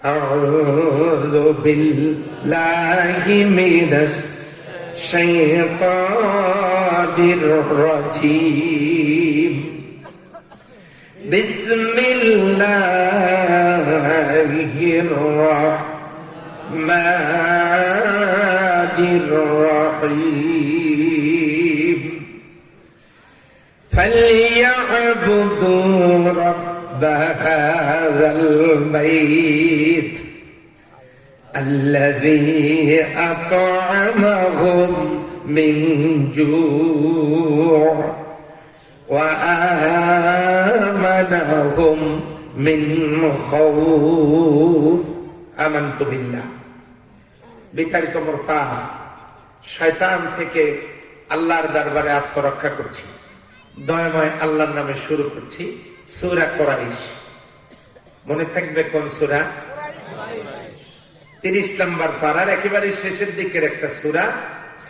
আউযু বিল্লাহি মিনাশ শাইতানির রাজীম। বিসমিল্লাহির রাহমানির রাহিম। فليعبدوا رب هذا البيت الذي أطعمهم من جوع وآمنهم من خوف। آمنت بالله। বিতাড়িত মুরতাদ শয়তান থেকে আল্লাহর দরবারে আত্মরক্ষা করছি। দয়াময় আল্লাহর নামে শুরু করছি সূরা কুরাইশ। মনে থাকবে কোন সূরা? 30 নম্বর পারার একেবারে শেষের দিকের একটা সূরা,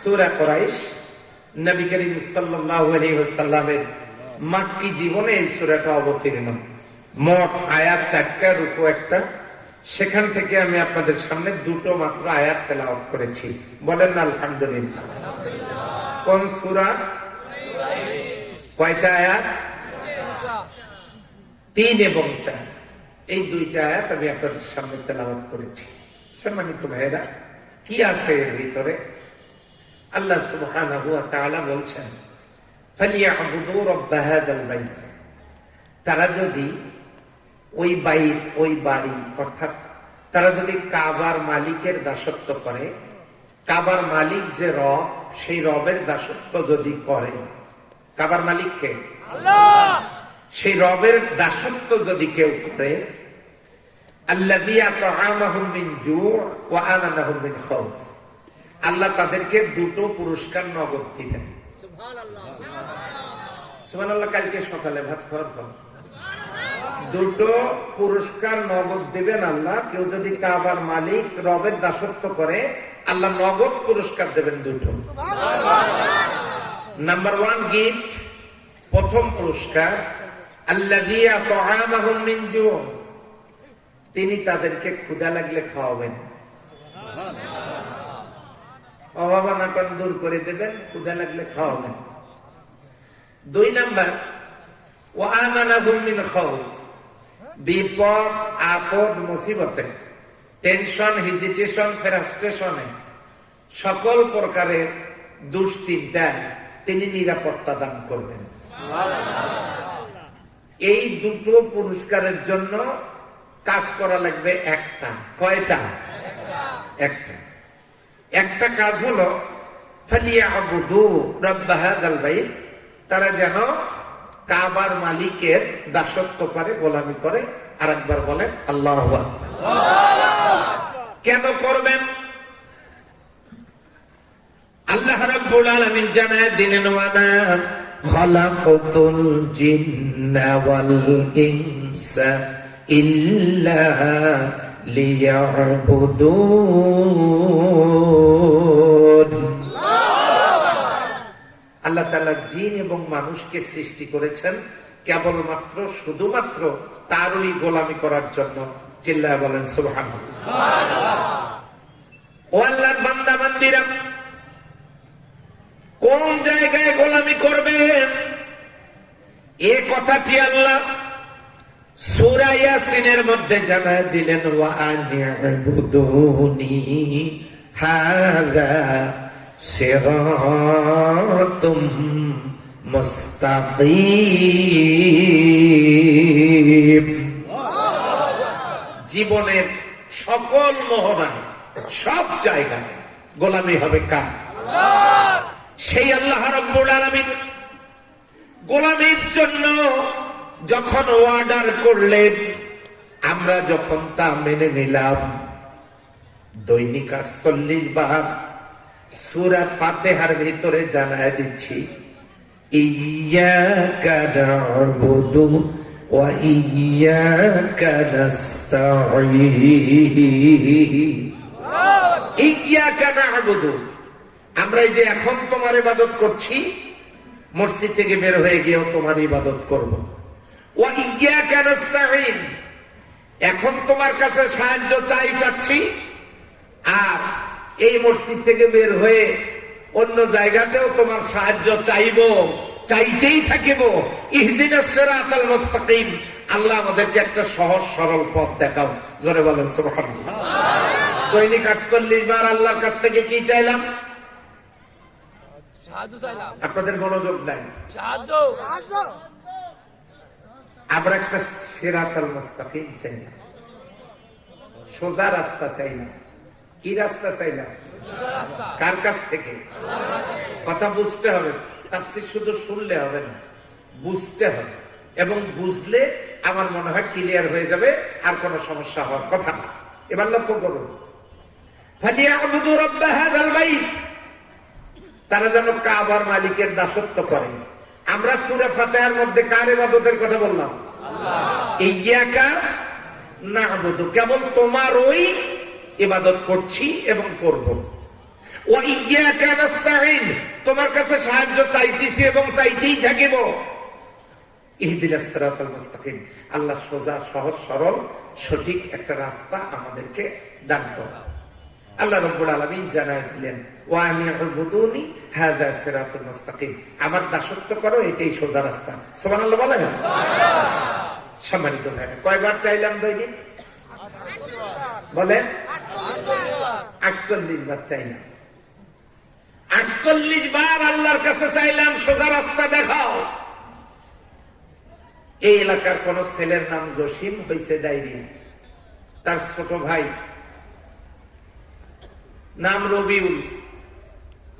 সূরা কুরাইশ। নবী করিম সাল্লাল্লাহু আলাইহি ওয়াসাল্লামের মাক্কি জীবনে এই সূরাটা অবতীর্ণ। মোট আয়াত 4টা, রুকু 1টা। সেখান থেকে আমি আপনাদের সামনে 2টো মাত্র আয়াত তেলাওয়াত করেছি। বলেন না আলহামদুলিল্লাহ। কোন সূরা? কয়টা আয়াত? 3 এবং 4। এই 2টা আয়াত আমি আপনাদের সামনে তেলাওয়াত করেছি। সম্মানিত ভাইরা, কি আছে এর ভিতরে? আল্লাহ সুবহানাহু ওয়া তাআলা বলছেন, ফালিয়াবুদু রাব্ব হাযাল বাইত। তারা যদি ওই বাইত, ওই বাড়ি, অর্থাৎ তারা যদি কাবার মালিকের দাসত্ব করে, কাবার মালিক যে রব, সেই রবের দাসত্ব যদি করে, কাবার মালিক কে? আল্লাহ। সেই রবের দাসত্ব যদি কেউ করে, আল্লাযী আত'আমাহুম মিন জু' ওয়া আমানাহুম মিন খাউফ, আল্লাহ তাদেরকে 2টো পুরস্কার নগদ দিবেন। সুবহানাল্লাহ, সুবহানাল্লাহ। কালকে সকালে ভাত খাওয়ার পর 2টো পুরস্কার নগদ দিবেন আল্লাহ। কেউ যদি কাবার মালিক রবের দাসত্ব করে, আল্লাহ নগদ পুরস্কার দেবেন 2টো। নাম্বার 1 গিফট, প্রথম পুরস্কার, আল্লাযী আত'আমাহুম মিন জু', তিনি তাদেরকে ক্ষুধা লাগলে খাওয়াবেন। অভাব অনাটন দূর করে দেবেন, ক্ষুধা লাগলে খাওয়াবেন। 2 নাম্বার, ওয়া আমানাহুম মিন খাউফ, বিপদ আপদ মুসিবতে, টেনশন, হেজিটেশন, ফ্রাস্ট্রেশনে, সকল প্রকারের দুশ্চিন্তায় তিনি নিরাপত্তা দান করবেন। এই 2টো পুরস্কারের জন্য কাজ করা লাগবে একটা। কয়টা? একটা। একটা কাজ হলো ফালিয়াবুদু রাব্ব হাযাল বাইত, তারা যেন কাবার মালিকের দাসত্ব করে, গোলামি করে। আরেকবার বলেন আল্লাহু আকবার। কেন করবেন? আল্লাহ রাব্বুল আলামিন জানায় দিলেন, ওয়া মা খালাকাতুল জিন্না ওয়াল ইনসা ইল্লা লিয়াবুদুন। আল্লাহ তাআলা জিন এবং মানুষকে সৃষ্টি করেছেন কেবলমাত্র, শুধুমাত্র তারই গোলামি করার জন্য। চিল্লায় বলেন সুবহানাল্লাহ। ও আল্লাহর বান্দা বান্দীরা, কোন জায়গায় গোলামি করবেন এ কথাটি আল্লাহ সূরা ইয়াসিনের মধ্যে জানায় দিলেন, ওয়া আনি'বুদুনি হাযা সিরাতুম মুস্তাকিম। জীবনের সকল মহড়ায়, সব জায়গায় গোলামি হবে কার? আল্লাহ। সেই আল্লাহ রাব্বুল আলামিন গোলামির জন্য যখন অর্ডার করলেন, আমরা যখন তা মেনে নিলাম, দৈনিক 48 বার সূরা ফাতিহার ভিতরে জানায় দিচ্ছি, ইয়্যাকা না'বুদু ওয়া ইয়্যাকা নাস্তাঈন। ইয়্যাকা না'বুদু, আমরা এই যে এখন তোমার ইবাদত করছি, মসজিদ থেকে বের হয়ে গিয়েও তোমার ইবাদত করব। ওয়া ইয়্যাকা নাস্তাঈন, এখন তোমার কাছে সাহায্য চাচ্ছি, আর এই মসজিদ থেকে বের হয়ে অন্য জায়গাতেও তোমার সাহায্য চাইতেই থাকিব। ইহদিনাস সিরাতাল মুস্তাকিম, আল্লাহ আমাদেরকে একটা সহজ সরল পথ দেখাও। জোরে বলেন সুবহানাল্লাহ। দৈনিক 48 বার আল্লাহর কাছ থেকে কি চাইলাম? আপনাদের মনোযোগ নাই। আমরা একটা সিরাতাল মুস্তাকিম চাইলাম, সোজা রাস্তা চাইলাম। কি রাস্তা চাইলাম? কার কাছ থেকে? কথা বুঝতে হবে, তাফসীর শুধু শুনলে হবে না, বুঝতে হবে। এবং বুঝলে আমার মনে হয় ক্লিয়ার হয়ে যাবে, আর কোন সমস্যা হওয়ার কথা না। এবার লক্ষ্য করুন, ফালিয়াবুদু রাব্বা হাযাল বাইত, তারা যেন কাবার মালিকের দাসত্ব করে। আমরা সূরা ফাতিহার মধ্যে কার ইবাদতের কথা বললাম? ইয়্যাকা না'বুদু, কেবল তোমারই ইবাদত করছি এবং করব। ওয়া ইয়্যাকা নাস্তাঈন, তোমার কাছে সাহায্য চাইতেছি এবং চাইতেই থাকিব। ইহদিনাস সিরাতাল মুস্তাকিম, আল্লাহ সোজা সহজ সরল সঠিক একটা রাস্তা আমাদেরকে দান করো। আল্লাহ রাব্বুল আলামিন জানাই দিলেন, ওয়া আনি'বুদুনি হাযা সিরাতুল মুস্তাকিম, আমার দাসত্ব করো, এটাই সোজা রাস্তা। সুবহানাল্লাহ বলেন। সম্মানিত ভাই, কয়বার চাইলাম দৈনিক? বলেন 48 বার চাইলাম। 48 বার আল্লাহর কাছে চাইলাম সোজা রাস্তা দেখাও। এই এলাকার কোন ছেলের নাম জসিম হয়েছে ডায়রিয়া, তার ছোট ভাই নাম রবিউল।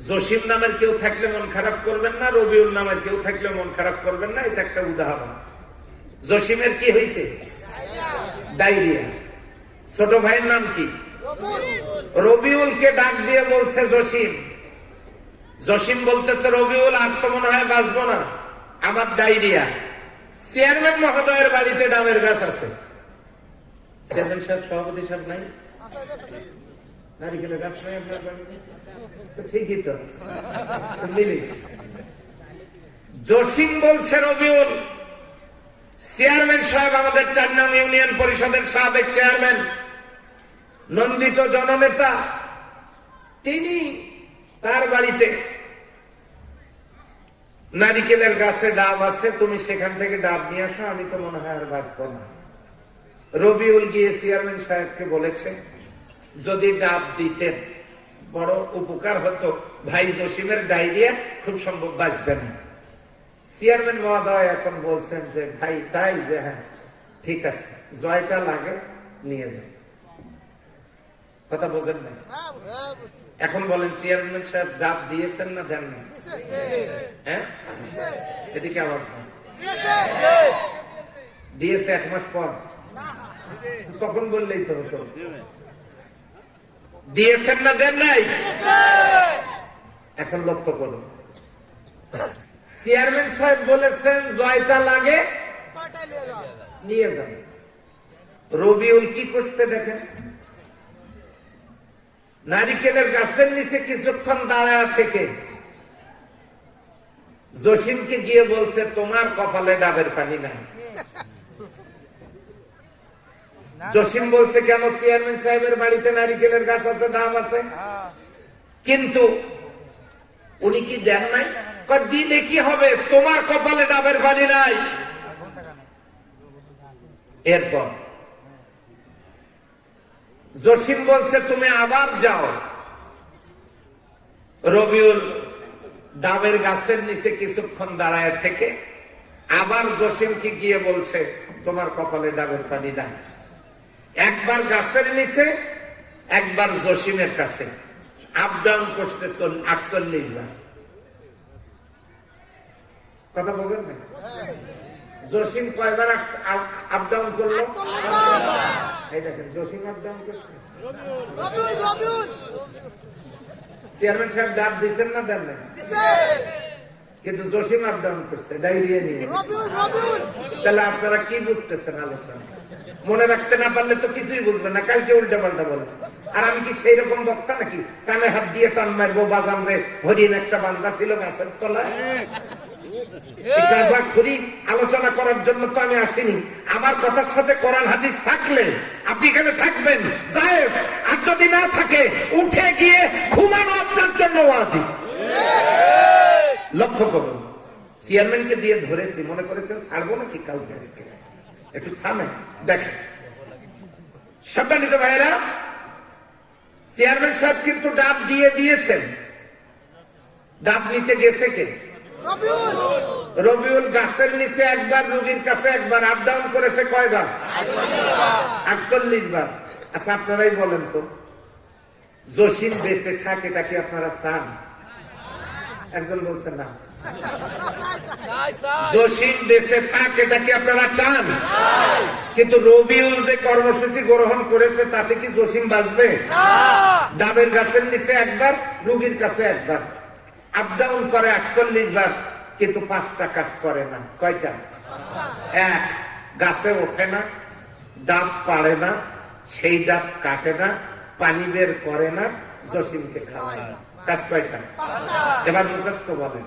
জসিম নামের কেউ থাকলে মন খারাপ করবেন না, রবিউল নামের কেউ থাকলে মন খারাপ করবেন না, এটা একটা উদাহরণ। জসিমের কি হয়েছে? ডায়রিয়া। ছোট ভাইয়ের নাম কি? রবিউলকে ডাক দিয়ে বলছে জসিম। জসিম বলতেছে, রবিউল আর তো মনে হয় বাঁচবো না, আমার ডায়রিয়া। চেয়ারম্যান মহোদয়ের বাড়িতে ডাবের গাছ আছে। চেয়ারম্যান সাহেব, সভাপতি সাহেব নাই? নারিকেলের গাছ নাই আপনার বাড়িতে? তো ঠিকই তো আছে, মিলে গেছে। জসিম বলছে, রবিউল, চেয়ারম্যান সাহেব আমাদের 4 নং ইউনিয়ন পরিষদের সাবেক চেয়ারম্যান, নন্দিত জননেতা, তিনি তার বাড়িতে নারিকেলের গাছে ডাব আছে, তুমি সেখান থেকে ডাব নিয়ে আসো, আমি তো মনে হয় আর বাঁচবো না। রবিউল গিয়ে চেয়ারম্যান সাহেবকে বলেছে, যদি ডাব দিতেন বড় উপকার হতো, ভাই জসিমের ডায়রিয়া খুব সম্ভব বাঁচবে না। চেয়ারম্যান মহোদয় এখন বলছেন যে, ভাই তাই? যে হ্যাঁ ঠিক আছে, জয়টা লাগে নিয়ে যান। কথা বোঝেন না? এখন বলেন, চেয়ারম্যান সাহেব ডাব দিয়েছেন না দেন না? হ্যাঁ, এদিকে আওয়াজ না। দিয়েছে 1 মাস পর, তখন বললেই তো হতো। দিয়েছেন না দেন নাই? এখন লক্ষ্য করুন, চেয়ারম্যান সাহেব বলেছেন জয়টা লাগে নিয়ে যান। রবিউল কি করছে দেখেন, নারিকেলের গাছের নিচে কিছুক্ষণ দাঁড়ায় থেকে জসিমকে গিয়ে বলছে, তোমার কপালে ডাবের পানি নাই। জসিম বলছে, কেন? চেয়ারম্যান সাহেবের বাড়িতে নারিকেলের গাছ আছে, ডাব আছে, কিন্তু উনি কি দেন নাই? দিলে কি হবে, তোমার কপালে ডাবের পানি নাই। এরপর জসিম বলছে, তুমি আবার যাও। রবিউল ডাবের গাছের নিচে কিছুক্ষণ দাঁড়ায় থেকে আবার জসিমকে গিয়ে বলছে, তোমার কপালে ডাবের পানি নাই। একবার গাছের নিচে, একবার জসিমের কাছে, আপ ডাউন করছে 48 বার। কথা বোঝেন না? জসিম কয়বার আপ ডাউন করলো? এই দেখেন, জসিম আপ ডাউন করছে। চেয়ারম্যান সাহেব ডাব দিচ্ছেন না দেন না? কিন্তু জসিম আপ ডাউন করছে ডায়রিয়া নিয়ে। তাহলে আপনারা কি বুঝতেছেন আলোচনা? মনে রাখতে না পারলে তো কিছুই বুঝবেন না, কালকে উল্টা পাল্টা বলে। আর আমি কি সেই রকম বক্তা নাকি? কানে হাত দিয়ে টান মারবো, বাজান রে হরিণ একটা বান্দা ছিল গাছের তলায়। গাঁজাখুরি আলোচনা করার জন্য তো আমি আসিনি। আমার কথার সাথে কোরআন হাদিস থাকলে আপনি এখানে থাকবেন জায়েজ, আর যদি না থাকে উঠে গিয়ে ঘুমানো আপনার জন্য ওয়াজিব। লক্ষ্য করুন, চেয়ারম্যানকে দিয়ে ধরেছি, মনে করেছেন ছাড়বো নাকি কাউকে? আজকে একটু থামে দেখেন। সম্মানিত ভাইরা, চেয়ারম্যান সাহেব কিন্তু ডাব দিয়ে দিয়েছেন। ডাব নিতে গেছে কে? রবিউল। গাছের নিচে একবার, রোগীর কাছে একবার। আপ ডাউন করেছে কয়বার? 48 বার। আচ্ছা আপনারাই বলেন তো, জসিম বেঁচে থাকে এটা কি আপনারা চান? একজন বলছেন না। জসিম বেঁচে থাকে এটা কি আপনারা চান? কিন্তু রবিউল যে কর্মসূচি গ্রহণ করেছে তাতে কি জসিম বাঁচবে? ডাবের গাছের নিচে একবার, রোগীর কাছে একবার। আপ ডাউন করে 48 বার, কিন্তু 5টা কাজ করে না। কয়টা? এক, গাছে ওঠে না, ডাব পাড়ে না, সেই ডাব কাটে না, পানি বের করে না, জসিমকে খাওয়ায় না। কাজ কয়টা? এবার মুখস্থ বলেন।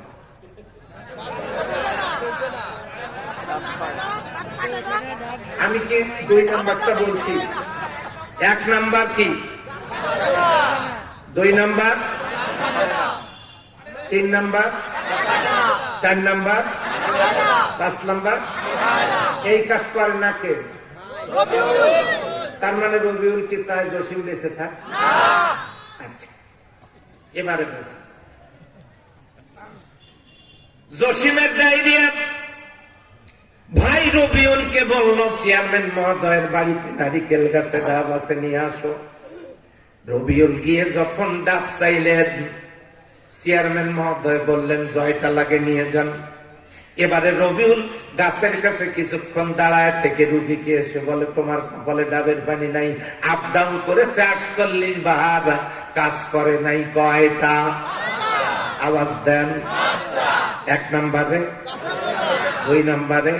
আমি কি 2 নাম্বারটা বলছি? 1 নাম্বার কি? 2 নাম্বার, 3 নাম্বার, 4 নাম্বার, 5 নাম্বার। এই কাজ করে না কে? তার মানে রবিউল কি চায় জসিম বেঁচে থাক? আচ্ছা, এবারে বলছি, জসিমের ডায়রিয়া ভাই রবিউলকে বলল চেয়ারম্যান মহোদয়ের বাড়িতে নারিকেল গাছে ডাব আছে, নিয়ে আসো। রবিউল গিয়ে যখন ডাব চাইলেন, চেয়ারম্যান মহোদয় বললেন জয়টা লাগে নিয়ে যান। এবারে রবিউল গাছের কাছে কিছুক্ষণ দাঁড়ায় থেকে রুগীকে এসে বলে তোমার কপালে ডাবের পানি নাই। আপ ডাউন করেছে 48 বার, কাজ করে নাই কয়টা? আওয়াজ দেন। 1 নাম্বারে, 2 নাম্বারে,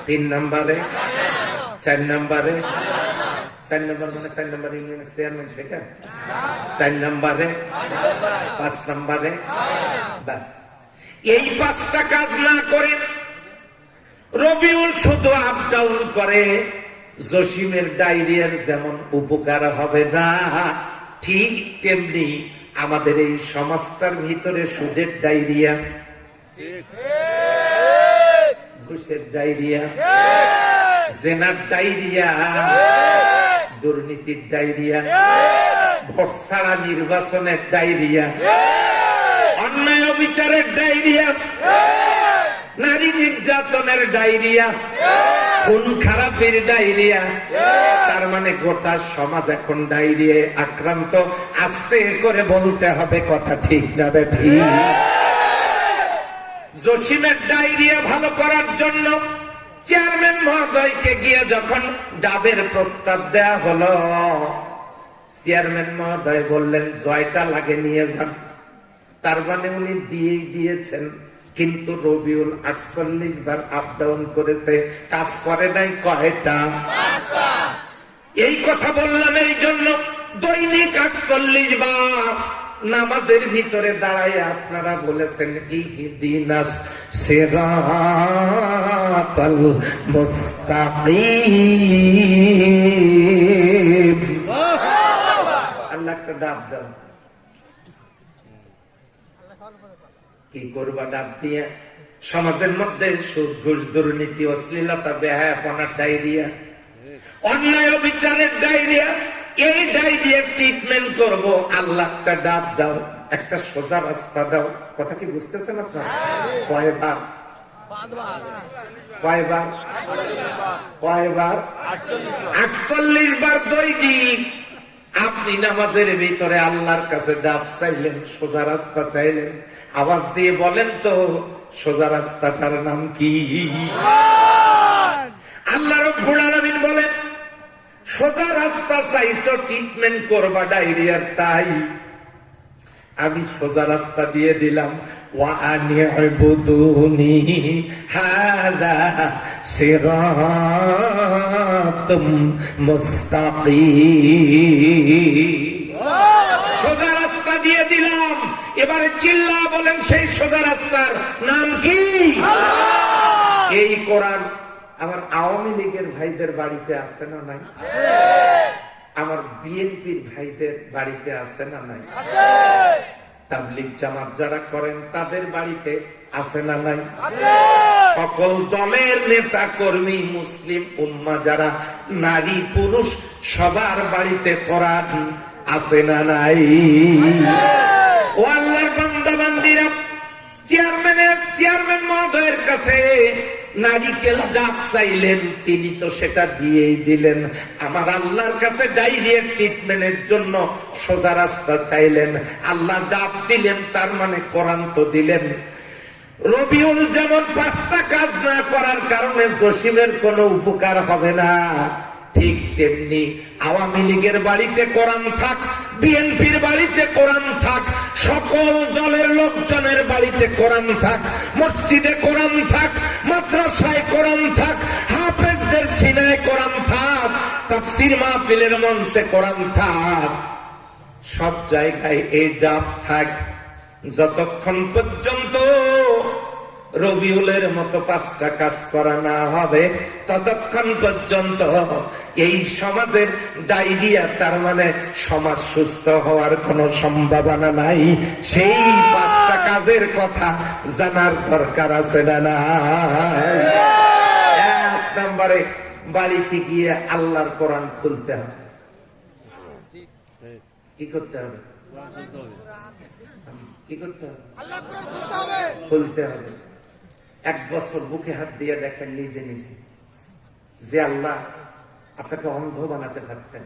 3 নাম্বারে, 4 নাম্বারে। 4 নাম্বার মানে 4 নাম্বার ইউনিয়নের চেয়ারম্যান সেটা? 4 নাম্বারে, 5 নাম্বারে। বাস, এই 5টা কাজ না করে রবিউল শুধু আপ ডাউন করে, জসিমের ডায়রিয়ার যেমন উপকার হবে না, ঠিক তেমনি আমাদের এই সমাজটার ভিতরে সুদের ডায়রিয়া, ঘুষের ডায়রিয়া, জেনার ডায়রিয়া, দুর্নীতির ডায়রিয়া, ভোট ছাড়া নির্বাচনের ডায়রিয়া, অন্যায় বিচারের ডায়রিয়া, নারী নির্যাতনের ডায়রিয়া, খুন খারাপের ডায়রিয়া। তার মানে গোটা সমাজ এখন ডায়রিয়ায় আক্রান্ত। আস্তে করে বলতে হবে, কথা ঠিক না ঠিক? জসিমের ডায়রিয়া ভালো করার জন্য চেয়ারম্যান মহোদয়কে গিয়ে যখন ডাবের প্রস্তাব দেয়া হলো, চেয়ারম্যান মহোদয় বললেন জয়টা লাগে নিয়ে যান। তার মানে উনি দিয়েই দিয়েছেন, কিন্তু রবিউল 48 বার আপ ডাউন করেছে, কাজ করে নাই কয়টা? এই কথা বললাম এই জন্য, দৈনিক 48 বার নামাজের ভিতরে দাঁড়ায় আপনারা বলেছেন ইহদিনাস সিরাতাল মুস্তাকিম। আল্লাহ একটা ডাব দাও। কি করবা ডাব দিয়ে? সমাজের মধ্যে সুদ ঘুষ দুর্নীতি অশ্লীলতা বেহায়াপনার ডায়রিয়া, অন্যায় বিচারের ডায়রিয়া। এই ডায়রিয়ার ট্রিটমেন্ট করব, আল্লাহ একটা ডাব দাও, একটা সোজা রাস্তা দাও। কথা কি বুঝতেছেন আপনারা? কয়বার? কয়বার? কয়বার? 48 বার দৈনিক। আপনি নামাজের ভিতরে আল্লাহর কাছে ডাব চাইলেন, সোজা রাস্তা চাইলেন। আওয়াজ দিয়ে বলেন তো, সোজা রাস্তাটার নাম কি? আল্লাহ রাব্বুল আলামিন বলেন সোজা রাস্তা চাইছো, ট্রিটমেন্ট করবা ডায়রিয়ার, তাই আমি সোজা রাস্তা দিয়ে দিলাম। ওয়া আনি'বুদুনি হাযা সিরাতুম মুস্তাকিম। সোজা রাস্তা দিয়ে দিলাম, এবারে চিল্লা বলেন সেই সোজা রাস্তার নাম কি? এই কোরআন আমার আওয়ামী লীগের ভাইদের বাড়িতে আছে না নাই? আমার বিএনপির ভাইদের বাড়িতে আছে না নাই? তাবলীগ জামাত যারা করেন তাদের বাড়িতে আছে না নাই? সকল দলের নেতা কর্মী মুসলিম উম্মাহ যারা নারী পুরুষ সবার বাড়িতে কোরআন আছে না নাই? ও আল্লাহর বান্দা বান্দীরা, চেয়ারম্যান মহোদয়ের কাছে নারিকেল ডাব চাইলেন, তিনি তো সেটা দিয়েই দিলেন। আমার আল্লাহর কাছে ডাইরেক্ট ট্রিটমেন্টের জন্য সোজা রাস্তা চাইলেন, আল্লাহ ডাব দিলেন, তার মানে কোরআন তো দিলেন। রবিউল যেমন 5টা কাজ না করার কারণে জসিমের কোনো উপকার হবে না, ঠিক তেমনি আওয়ামী লীগের বাড়িতে কোরআন থাক, বিএনপির বাড়িতে কোরআন থাক, সকল দলের লোকজনের বাড়িতে কোরআন থাক, মসজিদে কোরআন থাক, মাদ্রাসায় কোরআন থাক, হাফেজদের সিনায় কোরআন থাক, তাফসীর মাহফিলের মঞ্চে কোরআন থাক, সব জায়গায় এই ডাব থাক, যতক্ষণ পর্যন্ত রবিউলের মতো 5টা কাজ করা না হবে ততক্ষণ পর্যন্ত এই সমাজের ডায়রিয়া, তার মানে সমাজ সুস্থ হওয়ার কোনো সম্ভাবনা নাই। সেই 5টা কাজের কথা জানার দরকার আছে না নাই? 1 নম্বরে বাড়িতে গিয়ে আল্লাহর কোরআন খুলতে হবে। কি করতে হবে? কি করতে হবে? খুলতে হবে। 1 বছর বুকে হাত দিয়ে দেখেন নিজে নিজে যে আল্লাহ আপনাকে অন্ধ বানাতে পারতেন।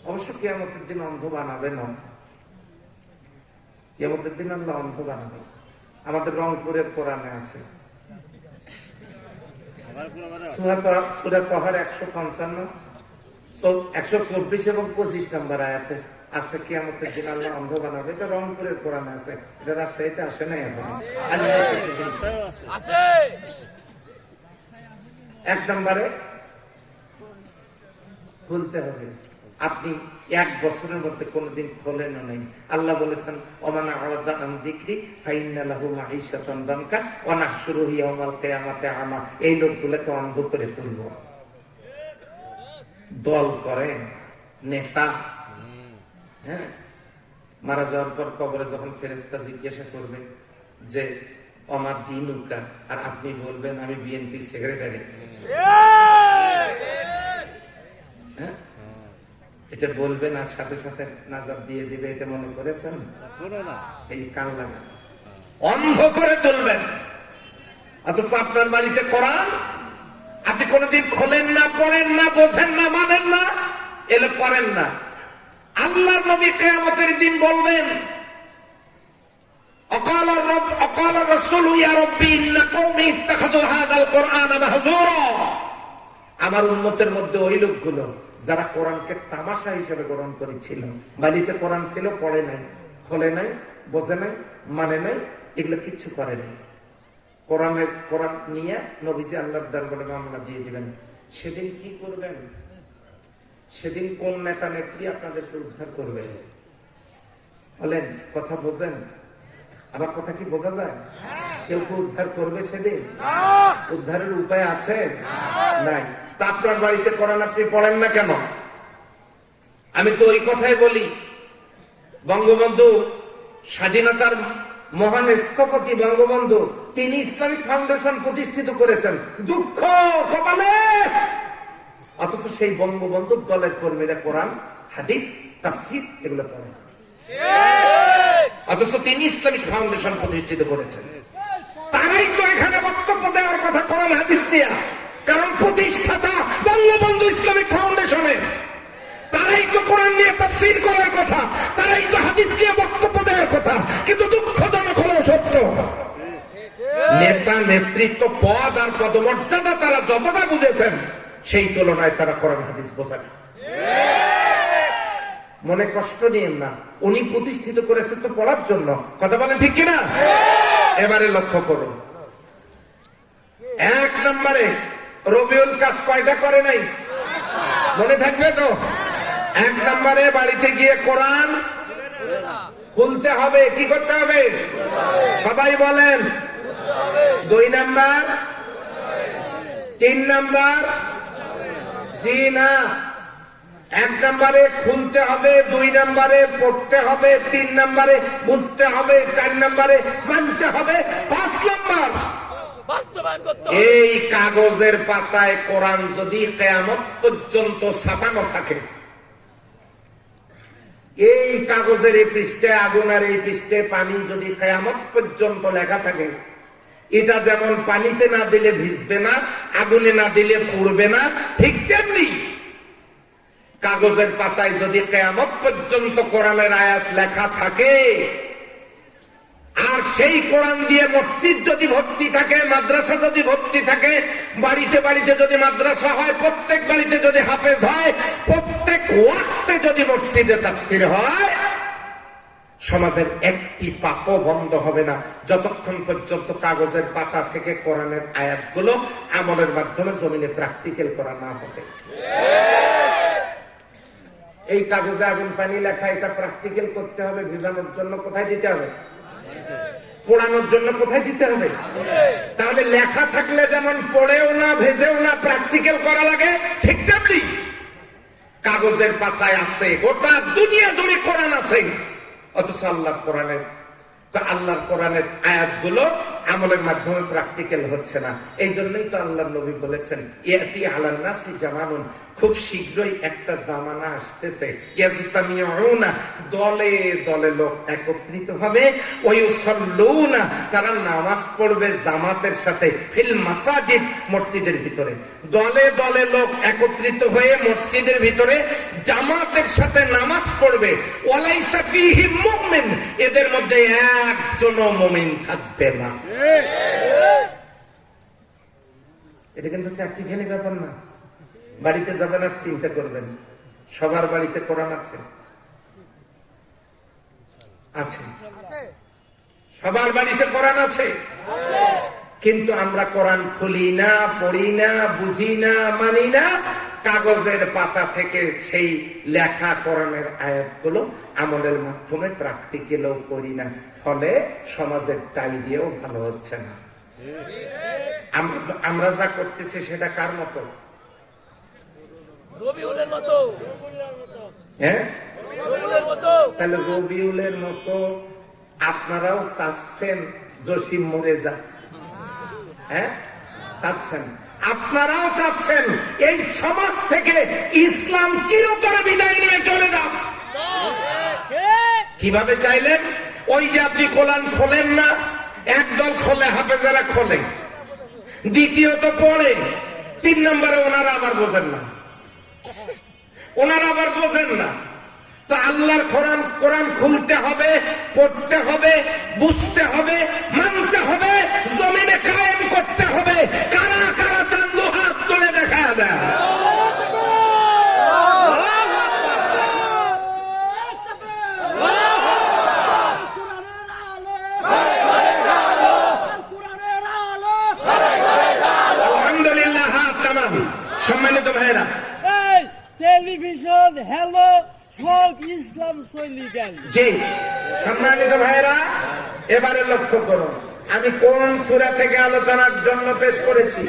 অবশ্য কিয়ামতের দিন অন্ধ বানাবে না, কিয়ামতের দিন আল্লাহ অন্ধ বানাবে। আমাদের রংপুরের কোরআনে আছে সূরা তহার 155, 124 এবং 25 নম্বর আয়াতে আছে কিয়ামতের দিন আল্লাহ অন্ধ বানাবে। এটা রংপুরের কোরআন আছে, এটা রাজশাহীতে আসে নাই এখন। 1 নম্বরে খুলতে হবে। আপনি 1 বছরের মধ্যে কোনদিন খোলেন নাই। আল্লাহ বলেছেন ওমান আ'রাদা আন যিকরি ফাইন্না লাহু মাঈশাতান দানকা ওয়া নাহশুরুহু ইয়াওমাল কিয়ামাতি আমা। এই লোকগুলোকে অন্ধ করে তুলব। দল করেন, নেতা, হ্যাঁ, মারা যাওয়ার পর কবরে যখন ফেরেশতা জিজ্ঞাসা করবে যে আমার দিনুকা, আর আপনি বলবেন আমি বিএনপি সেক্রেটারি, হ্যাঁ, এটা বলবেন আর সাথে সাথে নাজাত দিয়ে দিবে, এটা মনে করেছেন? এই কান লাগা অন্ধ করে তুলবেন। অথচ আপনার বাড়িতে কোরআন আপনি কোনদিন খোলেন না, পড়েন না, বোঝেন না, মানেন না, এলে পড়েন না। আল্লাহর নবী কিয়ামতের দিন বলবেন অকাল রাসূলু ইয়া রাব্বি ইন্না কওমি ইত্তাখাযু হাযাল কুরআনা মাহজুরা। আমার উম্মতের মধ্যে ওই লোকগুলো যারা কোরআনকে তামাশা হিসেবে গ্রহণ করেছিল। বাড়িতে কোরআন ছিল, পড়ে নাই, খোলে নাই, বোঝে নাই, মানে নাই, এগুলো কিচ্ছু করে নাই। কোরআন নিয়ে নবীজি আল্লাহর দরবারে মামলা দিয়ে দিবেন। সেদিন কি করবেন? সেদিন কোন নেতা নেত্রী আপনাদেরকে উদ্ধার করবে? বলেন, কথা বোঝেন? আমার কথা কি বোঝা যায়? কেউ কি উদ্ধার করবে সেদিন? উদ্ধারের উপায় আছে? নাই। তা আপনার বাড়িতে কোরআন আপনি পড়েন না কেন? আমি তো ওই কথাই বলি, বঙ্গবন্ধু স্বাধীনতার মহান স্থপতি বঙ্গবন্ধু, তিনি ইসলামিক ফাউন্ডেশন প্রতিষ্ঠিত করেছেন দুঃখ কপালে, অথচ সেই বঙ্গবন্ধুর দলের কর্মীরা কোরআন, হাদিস, তাফসীর এগুলো পড়ে, অথচ তিনি ইসলামিক ফাউন্ডেশন প্রতিষ্ঠিত করেছেন। তারাই তো এখানে বক্তব্য দেওয়ার কথা কোরআন হাদিস নিয়ে, কারণ প্রতিষ্ঠাতা বঙ্গবন্ধু ইসলামিক ফাউন্ডেশনের। তারাই তো কোরআন নিয়ে তাফসীর করার কথা, তারাই তো হাদিস নিয়ে বক্তব্য দেওয়ার কথা, কিন্তু দুঃখজনক হলেও সত্য, নেতা নেতৃত্ব পদ আর পদমর্যাদা তারা যতটা বুঝেছেন সেই তুলনায় তারা কোরআন হাদিস বোঝেন। মনে কষ্ট নিয়েন না, উনি প্রতিষ্ঠিত করেছেন তো পড়ার জন্য। কথা বলেন ঠিক কিনা? এবারে লক্ষ্য করুন, 1 নম্বরে রবিউল কাজ কয়টা করে নাই? মনে থাকবে তো? 1 নম্বরে বাড়িতে গিয়ে কোরআন খুলতে হবে। কি করতে হবে? সবাই বলেন। 2 নাম্বার, 3 নাম্বার, জি না। 1 নম্বরে খুলতে হবে, 2 নম্বরে পড়তে হবে, 3 নম্বরে বুঝতে হবে, 4 নম্বরে মানতে হবে, 5 নম্বর এই কাগজের পাতায় কোরআন যদি কিয়ামত পর্যন্ত ছাপানো থাকে, এই কাগজের এই পৃষ্ঠে আগুন আর এই পৃষ্ঠে পানি যদি কিয়ামত পর্যন্ত লেখা থাকে, এটা যেমন পানিতে না দিলে ভিজবে না, আগুনে না দিলে পুড়বে না, ঠিক তেমনি কাগজের পাতায় যদি কিয়ামত পর্যন্ত কোরআনের আয়াত লেখা থাকে, আর সেই কোরআন দিয়ে মসজিদ যদি ভর্তি থাকে, মাদ্রাসা যদি ভর্তি থাকে, বাড়িতে বাড়িতে যদি মাদ্রাসা হয়, প্রত্যেক বাড়িতে যদি হাফেজ হয়, প্রত্যেক ওয়াক্তে যদি মসজিদে তাফসীর হয়, সমাজের একটি পাপও বন্ধ হবে না যতক্ষণ পর্যন্ত কাগজের পাতা থেকে কোরআনের আয়াতগুলো আমলের মাধ্যমে জমিনে প্র্যাকটিক্যাল করা না হবে। এই কাগজে আগুন পানি লেখা, এটা প্র্যাকটিক্যাল করতে হবে। ভিজানোর জন্য কোথায় দিতে হবে? পোড়ানোর জন্য কোথায় দিতে হবে? তাহলে লেখা থাকলে যেমন পড়েও না, ভেজেও না, প্র্যাকটিক্যাল করা লাগে, ঠিক তেমনি কাগজের পাতায় আছে, গোটা দুনিয়া জুড়ে কোরআন আছে, অথচ আল্লাহর কোরআনের আয়াতগুলো আমলের মাধ্যমে প্র্যাকটিক্যাল হচ্ছে না। এই জন্যই তো আল্লাহর নবী বলেছেন, ইয়াতি আলান নাসি জামানুন, খুব শীঘ্রই একটা জামানা আসতেছে, ইয়াজতামিউনা, দলে দলে লোক একত্রিত হবে, ওয়ায়ুসাল্লুনা, তারা নামাজ পড়বে জামাতের সাথে, ফিল মাসাজিদ, মসজিদের ভিতরে। দলে দলে লোক একত্রিত হয়ে মসজিদের ভিতরে জামাতের সাথে নামাজ পড়বে, ওয়ালাইসা ফীহি মুমিন, এদের মধ্যে একজনও মুমিন থাকবে না। এটা কিন্তু চাকরিখানি ব্যাপার না। বাড়িতে যাবেন আর চিন্তা করবেন, সবার বাড়িতে কোরআন আছে, আছে, সবার বাড়িতে কোরআন আছে, কিন্তু আমরা কোরআন খুলি না, পড়ি না, বুঝি না, মানি না। কাগজের পাতা থেকে সেই লেখা কোরআনের আয়াতগুলো আমলের মাধ্যমে প্র্যাকটিক্যালও করি না, ফলে সমাজের টাই দিয়েও ভালো হচ্ছে না। আমরা যা করতেছি সেটা কার মতো? হ্যাঁ, তাহলে রবিউলের মতো আপনারাও চাচ্ছেন জসিম মরে যা? হ্যাঁ, চাচ্ছেন, আপনারাও চাচ্ছেন এই সমাজ থেকে ইসলাম চিরতরে বিদায় নিয়ে চলে যাও। কিভাবে চাইলেন? ওই যে আপনি কোরআন খোলেন না, একদল খোলে, হাফেজারা খোলে, দ্বিতীয়ত পড়ে, 3 নম্বরে ওনারা আবার বোঝেন না, তো আল্লাহর কোরআন খুলতে হবে, পড়তে হবে, বুঝতে হবে, মানতে হবে, জমিনে কায়েম করতে হবে। কারা কারা চান্দু হাত তুলে দেখা দেয়? আলহামদুলিল্লাহ, হাত তামাম। সম্মানিত ভাইরা, টেলিভিশন হ্যালো সব ইসলাম শৈলী জ্ঞান। জি, সম্মানিত ভাইরা, এবারে লক্ষ্য করুন, আমি কোন সূরা থেকে আলোচনার জন্য পেশ করেছি।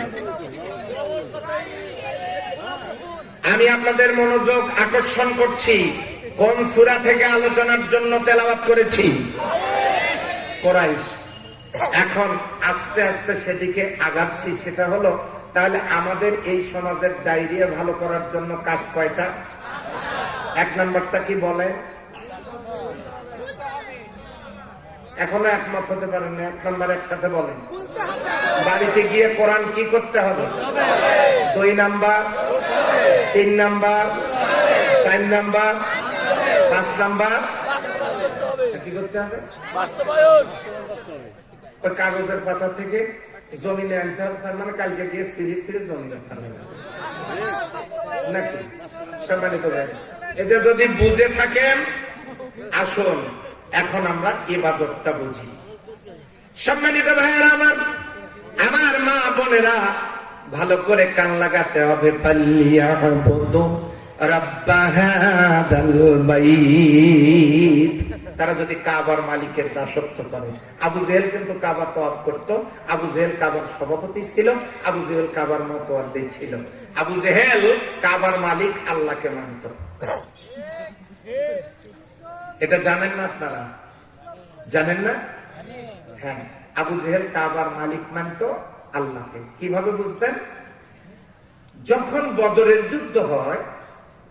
আমি আপনাদের মনোযোগ আকর্ষণ করছি, কোন সূরা থেকে আলোচনার জন্য তেলাওয়াত করেছি? কুরাইশ। এখন আস্তে আস্তে সেদিকে আগাচ্ছি। সেটা হলো, তাহলে আমাদের এই সমাজের ডায়রিয়া ভালো করার জন্য কাজ কয়টা? 1 নম্বরটা কি বলে? এখনো একমত হতে পারেন না। 1 নম্বর একসাথে বলেন। বাড়িতে গিয়ে কোরআন কি করতে হবে? 2 নাম্বার, 3 নাম্বার, 4 নাম্বার, 5 নাম্বার কি করতে হবে? ওই কাগজের পাতা থেকে জমিনে আনতে হবে, তার মানে কালকে গিয়ে সিরিজ জমিনে নাকি? সম্মানিত ভাই, এটা যদি বুঝে থাকেন, আসুন এখন আমরা ইবাদতটা বুঝি। সম্মানিত ভাইয়েরা, আমার মা বোনেরা, ভালো করে কান লাগাতে হবে। ফালিয়াবুদু রাব্বা হাযাল বাইত, তারা যদি কাবার মালিকের দাসত্ব করে। আবু জেহেল কিন্তু কাবা তওয়াফ করত, আবু জেহেল কাবার সভাপতি ছিল, আবু জেহেল কাবার মুতাওয়াল্লি ছিল। আবু জেহেল কাবার মালিক আল্লাহকে মানত। এটা জানেন না আপনারা? জানেন না? হ্যাঁ, আবু জেহেল কাবার মালিক মানত আল্লাহকে। কিভাবে বুঝবেন? যখন বদরের যুদ্ধ হয়,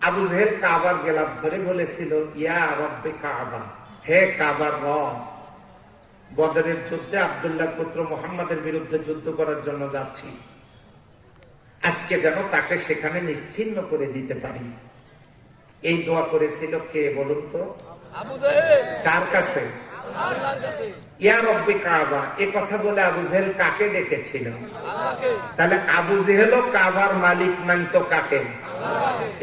আবু জেহেল কাবার গেলাপ ধরে বলেছিল, ইয়া রব্বে কাবা, হে কাবার রব, বদরের যুদ্ধে আব্দুল্লাহ পুত্র মুহাম্মাদের বিরুদ্ধে যুদ্ধ করার জন্য যাচ্ছি, আজকে যেন তাকে সেখানে নিশ্চিহ্ন করে দিতে পারি। এই দোয়া করেছিল কে বলুন তো? কার কাছে? ইয়া রব্বে কাবা, এ কথা বলে আবু জেহেল কাকে ডেকেছিল? তাহলে আবু জেহেলও কাবার মালিক মানত কাকে?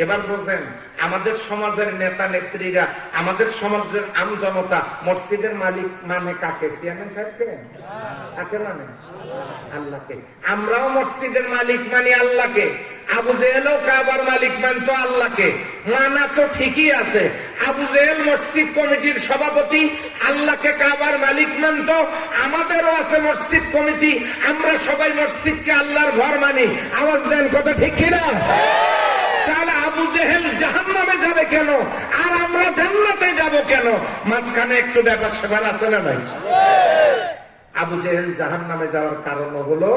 এবার বোঝেন, আমাদের সমাজের নেতা নেত্রীরা, আমাদের সমাজের আমজনতা মসজিদের মালিক মানে কাকে? চেয়ারম্যান সাহেবকে? কাকে মানে? আল্লাহকে। আমরাও মসজিদের মালিক মানি আল্লাহকে। আবু জেহেলও কাবার মালিক মানত আল্লাহকে। মানা তো ঠিকই আছে। আবু জেহেল মসজিদ কমিটির সভাপতি, আল্লাহকে কাবার মালিক মানত। আমাদেরও আছে মসজিদ কমিটি, আমরা সবাই মসজিদকে আল্লাহর ঘর মানি। আওয়াজ দেন, কথা ঠিক কিনা? তাহলে আবু জেহেল জাহান্নামে যাবে কেন আর আমরা জান্নাতে যাব কেন? মাঝখানে একটু ব্যাপার সেবার আছে না ভাই? আবু জেহেল জাহান্নামে যাওয়ার কারণ হলো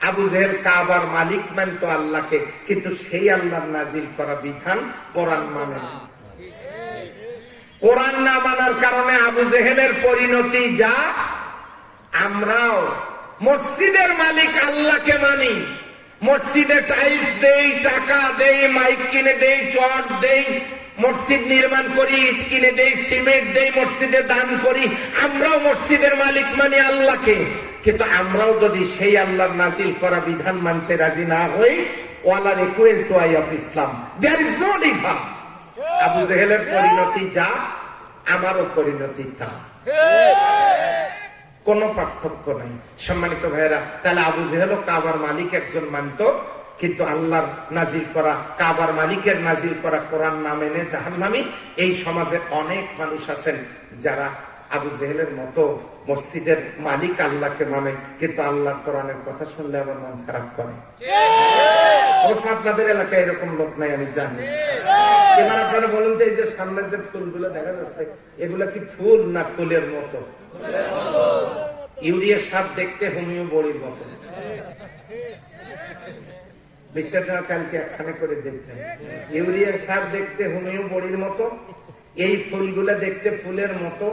আবু জেহেল কাবার মালিক মানত আল্লাহকে, কিন্তু সেই আল্লাহর নাজিল করা বিধান কোরআন মানে না। কোরআন না মানার কারণে আবু জেহেলের পরিণতি যা, আমরাও মসজিদের মালিক আল্লাহকে মানি, মসজিদে টাইলস দেই, টাকা দেই, মাইক কিনে দেই, চট দেই, মসজিদ নির্মাণ করি, ইট কিনে দেই, সিমেন্ট দেই, মসজিদে দান করি। আমরাও মসজিদের মালিক মানি আল্লাহকে, কিন্তু আমরাও যদি সেই আল্লাহর নাজিল করা বিধান মানতে রাজি না হই, ওয়ালার equal to I of Islam, there is no difference. Abu জেহেলের পরিণতি যা, আমারও পরিণতি তা, কোনো পার্থক্য নাই। সম্মানিত ভাইয়েরা, তাহলে আবু জেহেল কাবার মালিক একজন মানত, কিন্তু আল্লাহর নাজিল করা, কাবার মালিকের নাজিল করা কোরআন না মেনে জাহান্নামী। এই সমাজে অনেক মানুষ আছেন যারা আবু জেহেলের মতো মসজিদের মালিক আল্লাহকে মানে, কিন্তু আল্লাহর কোরআনের কথা শুনলে আবার মন খারাপ করে। অবশ্য আপনাদের এলাকায় এরকম লোক নাই আমি জানি। এবার আপনারা বলুন তো, এই যে সামনে যে ফুলগুলো দেখা যাচ্ছে, এগুলা কি ফুল না ফুলের মতো? ইউরিয়া সার দেখতে হোমিও বড়ির মতো। বিষয়টা কালকে একখানে করে দেখতেন, ইউরিয়া সার দেখতে হোমিও বড়ির মতো, এই ফুলগুলা দেখতে ফুলের মতো।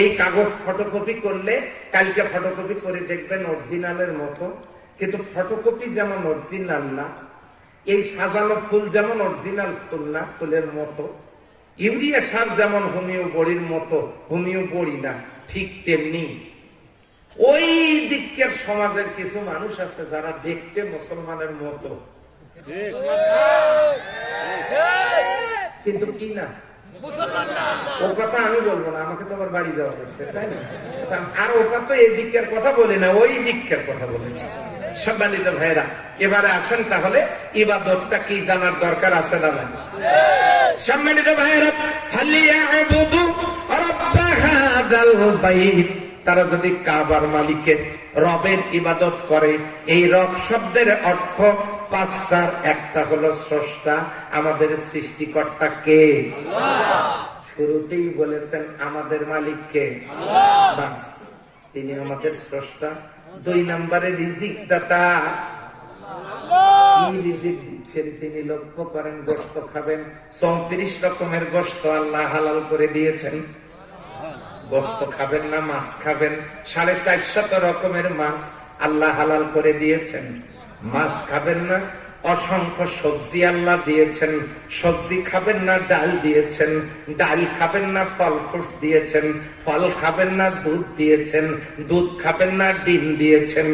এই কাগজ ফটোকপি করলে কালকে ফটোকপি করে দেখবেন অরিজিনালের মতো, কিন্তু ফটোকপি যেমন অরিজিনাল না, এই সাজানো ফুল যেমন অরিজিনাল ফুল না, ফুলের মতো। ইউরিয়া সার যেমন হোমিও বড়ির মতো, হোমিও বড়ি না, ঠিক তেমনি ওই দিকের সমাজের কিছু মানুষ আছে যারা দেখতে মুসলমানের মতো, কিন্তু কি না, ও কথা আমি বলবো না, আমাকে তো আবার বাড়ি যাওয়া করতে, তাই না? আর ওটা তো এই দিকের কথা বলে না, ওই দিকের কথা বলেছে। সম্মানিত ভাইরা, এবারে আসেন তাহলে ইবাদতটা কি জানার দরকার আছে না নাই? সম্মানিত ভাইরা, ফালিয়াবুদু রাব্বা হাযাল বাইত, তারা যদি কাবার মালিকের রবের ইবাদত করে। এই রব শব্দের অর্থ পাঁচটার, একটা হলো স্রষ্টা, আমাদের সৃষ্টিকর্তা কে? শুরুতেই বলেছেন আমাদের মালিক কে? বাস, তিনি আমাদের স্রষ্টা। 2 নম্বরে রিজিক দাতা, কি রিজিক দিচ্ছেন তিনি লক্ষ্য করেন। গোশত খাবেন, 34 রকমের গোশত আল্লাহ হালাল করে দিয়েছেন। গোশত খাবেন না, মাছ খাবেন, 450 রকমের মাছ আল্লাহ হালাল করে দিয়েছেন। মাছ খাবেন না, অসংখ্য সবজি আল্লাহ দিয়েছেন। সবজি খাবেন না, ডাল দিয়েছেন। ডাল খাবেন না, ফল ফ্রুটস দিয়েছেন। ফল খাবেন না, দুধ দিয়েছেন। দুধ খাবেন না, ডিম দিয়েছেন।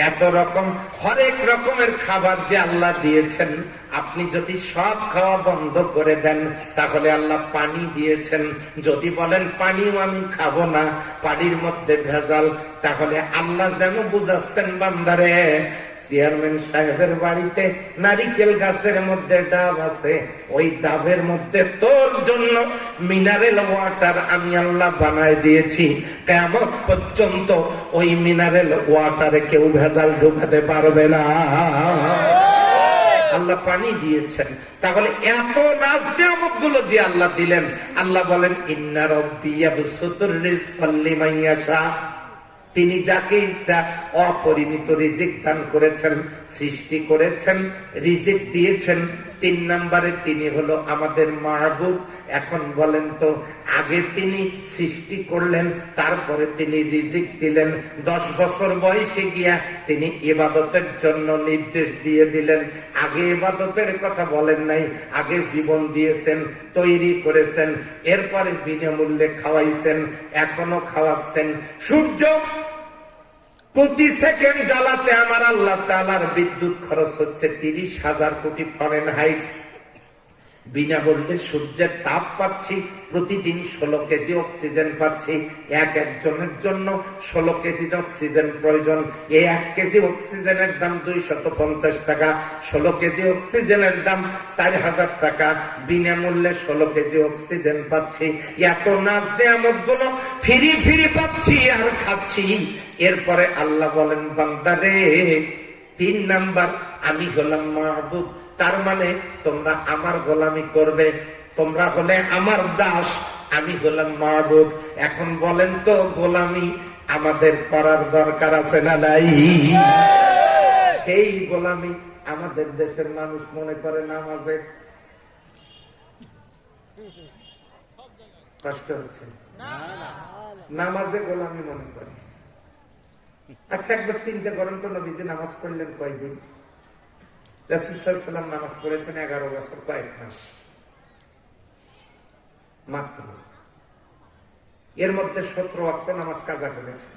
এত রকম হরেক রকমের খাবার যে আল্লাহ দিয়েছেন, আপনি যদি সব খাওয়া বন্ধ করে দেন তাহলে আল্লাহ পানি দিয়েছেন। যদি বলেন পানিও আমি খাবো না, পানির মধ্যে ভেজাল, তাহলে আল্লাহ যেন বুঝাচ্ছেন বান্দারে চেয়ারম্যান সাহেবের বাড়িতে নারিকেল গাছের মধ্যে ডাব আছে, ওই ডাবের মধ্যে তোর জন্য মিনারেল ওয়াটার আমি আল্লাহ বানায় দিয়েছি। কিয়ামত পর্যন্ত ওই মিনারেল ওয়াটারে কেউ ভেজাল ঢোকাতে পারবে না। আল্লাহ পানি দিয়েছেন। তাহলে এত নাজ নিয়ামত গুলো যে আল্লাহ দিলেন, আল্লাহ বলেন ইন্না রাব্বি ইয়াবসুতুর রিজকা লিমান ইয়াশা, তিনি যাকে ইচ্ছা অপরিমিত রিজিক দান করেছেন, সৃষ্টি করেছেন, রিজিক দিয়েছেন। 3 নম্বরে তিনি হলো আমাদের মাহবুব। এখন বলেন তো, আগে তিনি সৃষ্টি করলেন, তারপরে তিনি রিজিক দিলেন। 10 বছর বয়সে গিয়া তিনি ইবাদতের জন্য নির্দেশ দিয়ে দিলেন। আগে ইবাদতের কথা বলেন নাই, আগে জীবন দিয়েছেন, তৈরি করেছেন, এরপরে বিনামূল্যে খাওয়াইছেন, এখনো খাওয়াচ্ছেন। সূর্য প্রতি সেকেন্ড জ্বালাতে আমার আল্লাহ তাআলার বিদ্যুৎ খরচ হচ্ছে 30,000 কোটি ফারেনহাইট। বিনামূল্যে সূর্যের তাপ পাচ্ছি, প্রতিদিন 16 কেজি অক্সিজেন পাচ্ছি। একজনের জন্য 16 কেজি অক্সিজেন প্রয়োজন। এই 1 কেজি অক্সিজেনের দাম 250 টাকা, 16 কেজি অক্সিজেনের দাম 4000 টাকা। বিনামূল্যে 16 কেজি অক্সিজেন পাচ্ছি। এত নাজ নিয়ামত গুলো ফিরি ফিরি পাচ্ছি আর খাচ্ছি। এরপরে আল্লাহ বলেন বান্দারে, 3 নাম্বার, আমি হলাম মাহবুব। তার মানে তোমরা আমার গোলামি করবে, তোমরা হলে আমার দাস, আমি হলাম মাহবুব। এখন বলেন তো, গোলামি আমাদের করার দরকার আছে না নাই? সেই গোলামি আমাদের দেশের মানুষ মনে করে নামাজে কষ্ট হচ্ছে, নামাজে গোলামি মনে করে। আচ্ছা, একবার চিন্তা করেন তো, নবীজি নামাজ পড়লেন কয়দিন? রাসূল সাল্লাল্লাহু আলাইহি ওয়াসাল্লাম নামাজ পড়েছেন 11 বছর কয়েক মাস মাত্র। এর মধ্যে 17 ওয়াক্ত নামাজ কাজা করেছেন।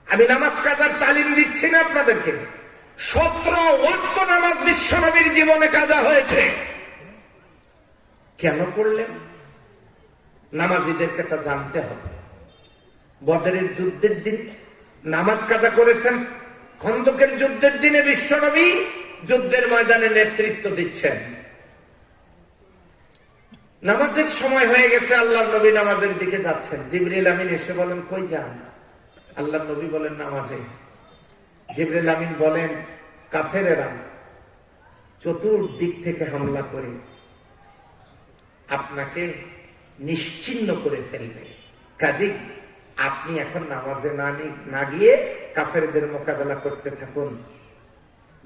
আমি নামাজ কাজার তালিম দিচ্ছি না আপনাদেরকে। 17 ওয়াক্ত নামাজ বিশ্বনবীর জীবনে কাজা হয়েছে। কেন পড়লেন? নামাজীদেরকে তা জানতে হবে। বদরের যুদ্ধের দিন নামাজ কাজা করেছেন, খন্দকের যুদ্ধের দিনে বিশ্বনবী যুদ্ধের ময়দানে নেতৃত্ব দিচ্ছেন। নামাজের সময় হয়ে গেছে, আল্লাহ নবী নামাজের দিকে যাচ্ছেন। জিবরিল আমিন এসে বলেন, কই যান? আল্লাহ নবী বলেন, নামাজে। জিবরিল আমিন বলেন, কাফেরেরা চতুর্দিক থেকে হামলা করে আপনাকে নিশ্চিহ্ন করে ফেলবে, কাজেই আপনি এখন নামাজে না গিয়ে কাফেরদের মোকাবেলা করতে থাকুন।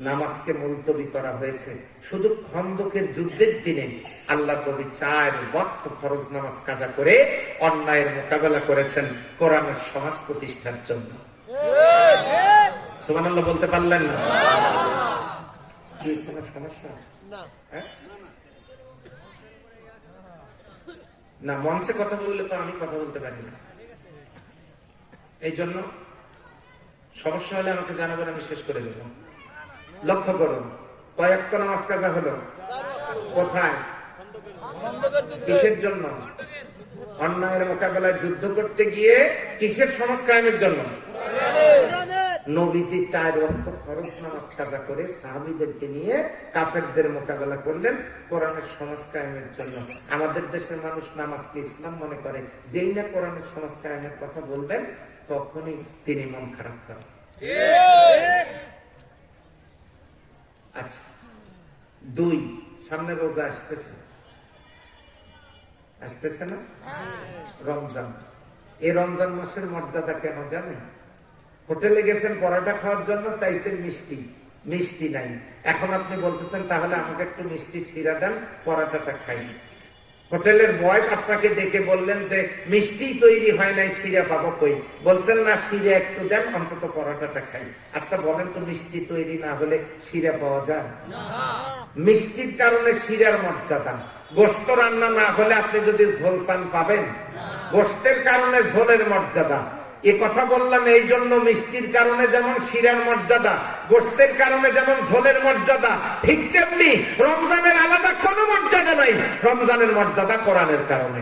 নামাজকে মুলতবি করা হয়েছে। শুধু খন্দকের যুদ্ধের দিনে আল্লাহ নবী 4 ওয়াক্ত ফরজ নামাজ কাজা করে অন্যায়ের মোকাবেলা করেছেন কোরআনের সমাজ প্রতিষ্ঠার জন্য। সুবহানাল্লাহ বলতে পারলেন না? কোনো সমস্যা না? মঞ্চে কথা বললে তো আমি কথা বলতে পারি না। এই জন্য সমস্যা হলে আমাকে জানাবেন, আমি শেষ করে দেব। লক্ষ্য করুন, কয়েকটা নামাজ কাজা হলো কোথায়? কিসের জন্য? অন্যায়ের মোকাবেলায় যুদ্ধ করতে গিয়ে। কিসের সমাজ কায়েমের জন্য? নবীজি 4 ওয়াক্ত ফরজ নামাজ কাজা করে সাহাবীদেরকে নিয়ে কাফেরদের মোকাবেলা করলেন কোরআনের সমাজ কায়েমের জন্য। আমাদের দেশের মানুষ নামাজকে ইসলাম মনে করে। যেই না কোরআনের সমাজ কায়েমের কথা বলবেন, তখনই তিনি মন খারাপ করেন। আচ্ছা, 2, সামনে রোজা আসতেছে না? রমজান। এই রমজান মাসের মর্যাদা কেন জানেন? হোটেলে গেছেন পরোটা খাওয়ার জন্য, চাইছেন মিষ্টি, মিষ্টি নাই। এখন আপনি বলতেছেন, তাহলে আমাকে একটু মিষ্টি শিরা দেন, পরোটাটা খাই। হোটেলের বয় আপনাকে ডেকে বললেন যে মিষ্টি তৈরি হয় নাই, শিরা পাবো কই? বলছেন না, শিরা একটু দেন, অন্তত পরোটাটা খাই। আচ্ছা বলেন তো, মিষ্টি তৈরি না হলে শিরা পাওয়া যায়? মিষ্টির কারণে শিরার মর্যাদা। গোশত রান্না না হলে আপনি যদি ঝোল চান পাবেন? গোশতের কারণে ঝোলের মর্যাদা। এ কথা বললাম এই জন্য, মিষ্টির কারণে যেমন শিরার মর্যাদা, গোশতের কারণে যেমন ঝোলের মর্যাদা, ঠিক তেমনি রমজানের আলাদা কোনো মর্যাদা নাই। রমজানের মর্যাদা কোরআনের কারণে।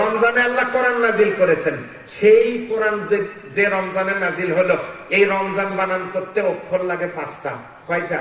রমজানে আল্লাহ কোরআন নাজিল করেছেন, সেই কোরআন যে রমজানে নাজিল হলো, এই রমজান বানান করতে অক্ষর লাগে 5টা। কয়টা?